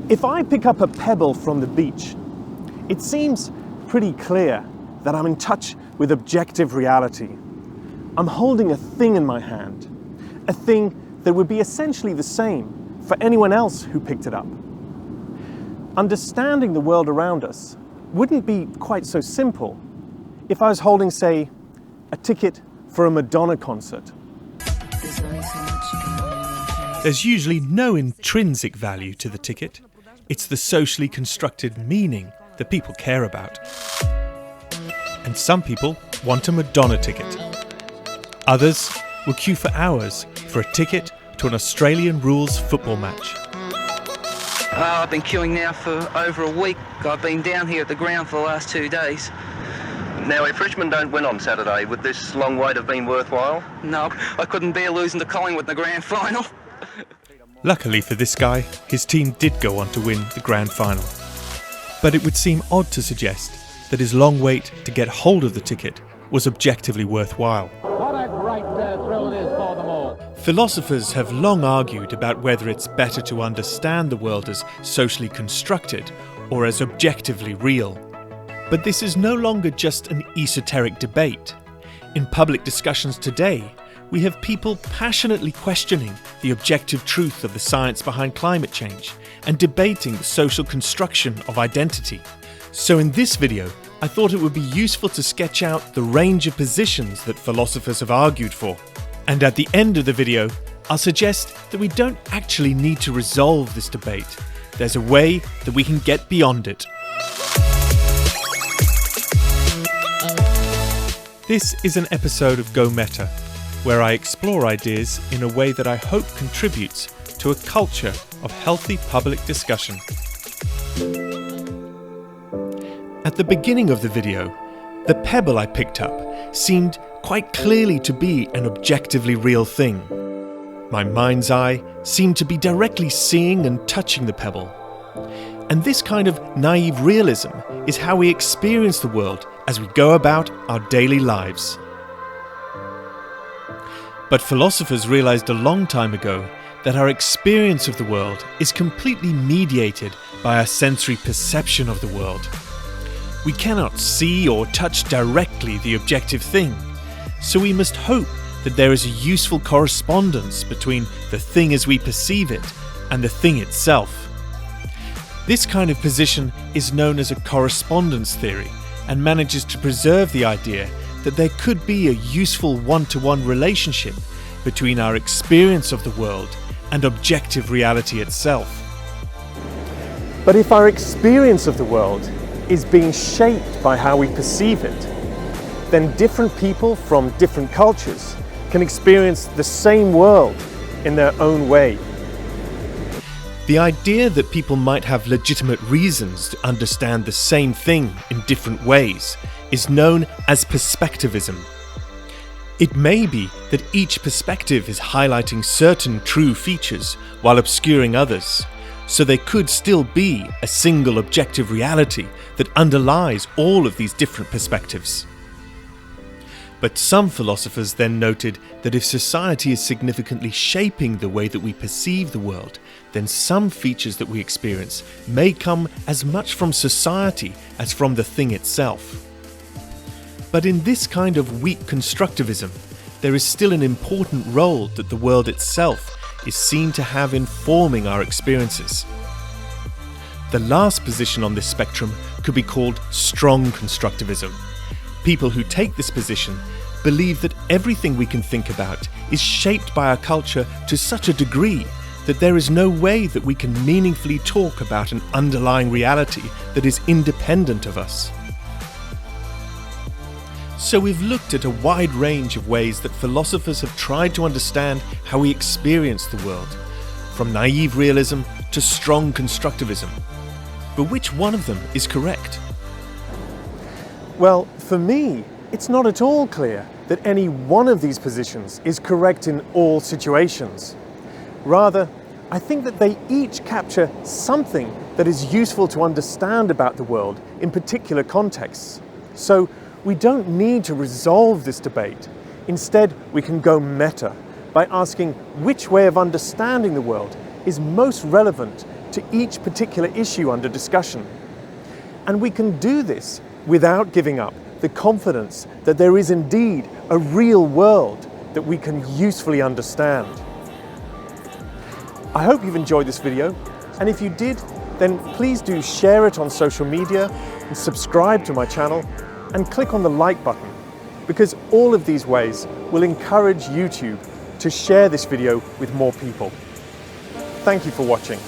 If I pick up a pebble from the beach, it seems pretty clear that I'm in touch with objective reality. I'm holding a thing in my hand, a thing that would be essentially the same for anyone else who picked it up. Understanding the world around us wouldn't be quite so simple if I was holding, say, a ticket for a Madonna concert. There's usually no intrinsic value to the ticket. It's the socially constructed meaning that people care about. And some people want a Madonna ticket. Others will queue for hours for a ticket to an Australian rules football match. I've been queuing now for over a week. I've been down here at the ground for the last 2 days. Now, if Richmond don't win on Saturday, would this long wait have been worthwhile? No, I couldn't bear losing to Collingwood in the grand final. Luckily for this guy, his team did go on to win the grand final. But it would seem odd to suggest that his long wait to get hold of the ticket was objectively worthwhile. What a great thrill it is for them all. Philosophers have long argued about whether it's better to understand the world as socially constructed or as objectively real. But this is no longer just an esoteric debate. In public discussions today, we have people passionately questioning the objective truth of the science behind climate change and debating the social construction of identity. So in this video, I thought it would be useful to sketch out the range of positions that philosophers have argued for. And at the end of the video, I'll suggest that we don't actually need to resolve this debate. There's a way that we can get beyond it. This is an episode of Go Meta, where I explore ideas in a way that I hope contributes to a culture of healthy public discussion. At the beginning of the video, the pebble I picked up seemed quite clearly to be an objectively real thing. My mind's eye seemed to be directly seeing and touching the pebble. And this kind of naive realism is how we experience the world as we go about our daily lives. But philosophers realized a long time ago that our experience of the world is completely mediated by our sensory perception of the world. We cannot see or touch directly the objective thing, so we must hope that there is a useful correspondence between the thing as we perceive it and the thing itself. This kind of position is known as a correspondence theory and manages to preserve the idea that there could be a useful one-to-one relationship between our experience of the world and objective reality itself. But if our experience of the world is being shaped by how we perceive it, then different people from different cultures can experience the same world in their own way. The idea that people might have legitimate reasons to understand the same thing in different ways is known as Perspectivism. It may be that each perspective is highlighting certain true features while obscuring others, so there could still be a single objective reality that underlies all of these different perspectives. But some philosophers then noted that if society is significantly shaping the way that we perceive the world, then some features that we experience may come as much from society as from the thing itself. But in this kind of weak constructivism, there is still an important role that the world itself is seen to have in forming our experiences. The last position on this spectrum could be called strong constructivism. People who take this position believe that everything we can think about is shaped by our culture to such a degree that there is no way that we can meaningfully talk about an underlying reality that is independent of us. So we've looked at a wide range of ways that philosophers have tried to understand how we experience the world, from naive realism to strong constructivism. But which one of them is correct? Well, for me, it's not at all clear that any one of these positions is correct in all situations. Rather, I think that they each capture something that is useful to understand about the world in particular contexts. So we don't need to resolve this debate. Instead, we can go meta by asking which way of understanding the world is most relevant to each particular issue under discussion. And we can do this without giving up the confidence that there is indeed a real world that we can usefully understand. I hope you've enjoyed this video, and if you did, then please do share it on social media and subscribe to my channel and click on the like button, because all of these ways will encourage YouTube to share this video with more people. Thank you for watching.